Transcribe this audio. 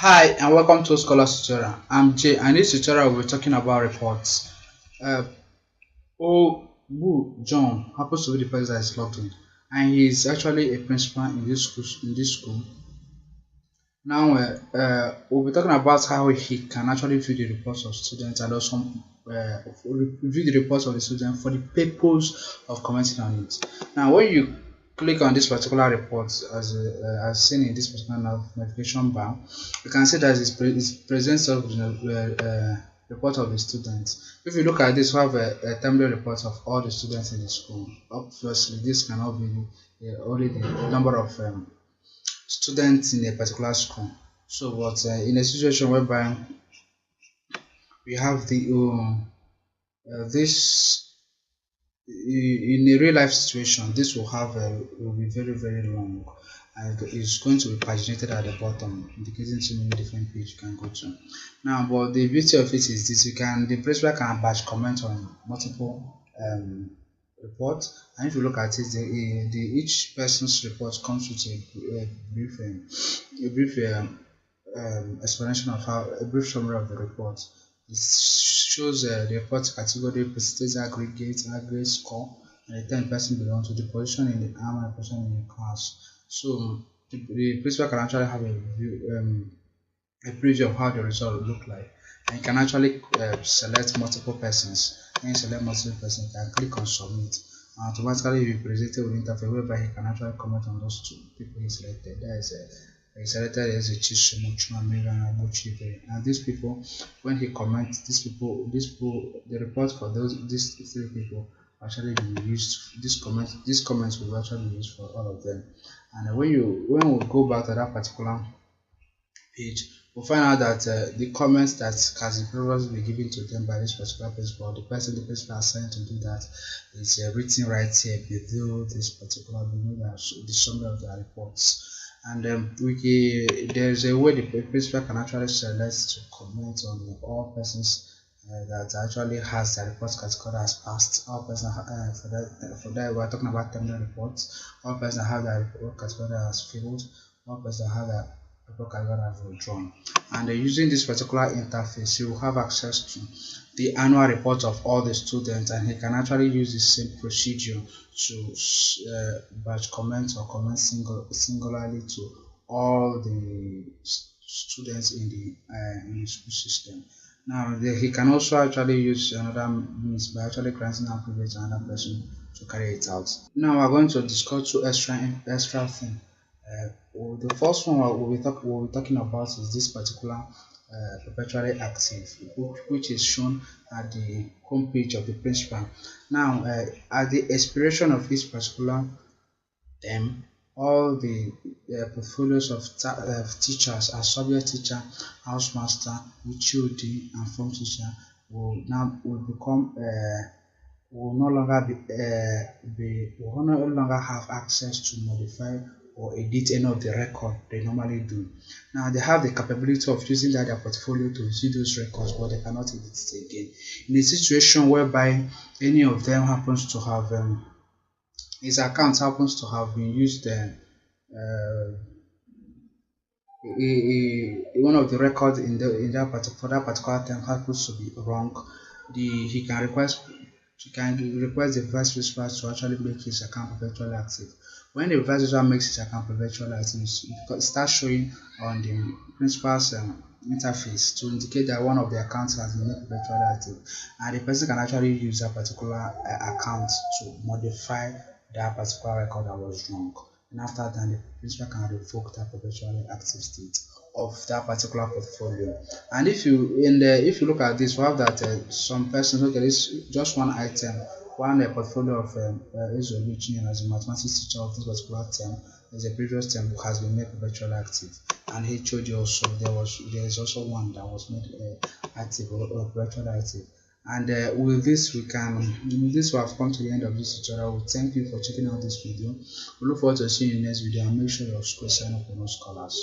Hi and welcome to Scholars Tutorial. I'm Jay and this tutorial we'll be talking about reports. Uh, John happens to be the person that is logged in, and he is actually a principal in this school. Now we'll be talking about how he can actually view the reports of students and also view the reports of the students for the purpose of commenting on it. Now when you click on this particular report as seen in this particular navigation bar, you can see that it presents us with report of the students. If you look at this, we have a timely report of all the students in the school. Obviously this cannot be only the number of students in a particular school. So but in a situation whereby we have the this in a real life situation, this will be very long, and it's going to be paginated at the bottom, indicating so many different pages you can go to. Now but the beauty of it is this: the principal can batch comment on multiple reports, and if you look at it, each person's report comes with a brief explanation of how a brief summary of the report. It shows the report category, percentage, aggregate score, and the 10 person belongs to the position in the arm and the position in the class. So the principal can actually have a preview of how the result will look like, and you can actually select multiple persons. When you select multiple persons, you can click on submit, and automatically you'll be presented with interface whereby he can actually comment on those two people he selected. That is he selected as a and these people, when he comments, these people, the report for these three people actually be used. These comments will actually be used for all of them. And when we go back to that particular page, we'll find out that the comments that has been previously been given to them by this particular principal, the principal assigned to do that, is written right here below this particular the summary of the reports. And there's a way the principal can actually select to comment on all persons that actually has the report category as passed. All persons for that we're talking about terminal reports. All persons have the report category as failed. All persons have the report category as withdrawn. And using this particular interface, you will have access to the annual report of all the students, and he can actually use the same procedure to batch comment or comment singularly to all the students in the school system. Now he can also actually use another means by actually granting a privilege to another person to carry it out. Now we're going to discuss two extra things. The first one we'll be talking about is this particular perpetually active, which is shown at the home page of the principal. Now at the expiration of this particular term, all the portfolios of teachers as subject teacher, housemaster, HOD, and form teacher will become will no longer will no longer have access to modify or edit any of the record they normally do. Now they have the capability of using their portfolio to see those records, but they cannot edit it again. In a situation whereby any of them happens to have his account happens to have been used one of the records in that for that particular time happens to be wrong, he can request the vice principal to actually make his account perpetually active. When the vice principal makes his account perpetually active, it starts showing on the principal's interface to indicate that one of the accounts has been made perpetually active, and the person can actually use that particular account to modify that particular record that was wrong. And after that, the principal can revoke that perpetually active state of that particular portfolio. And if you look at this, we have that some persons, okay, this just one item, one portfolio of Oteejay as a mathematics teacher of this particular term, as a previous term has been made perpetually active, and HOD also there is also one that was made active or perpetually active. And with this we have come to the end of this tutorial. We thank you for checking out this video. We look forward to seeing you in the next video, and make sure you subscribe for more scholars.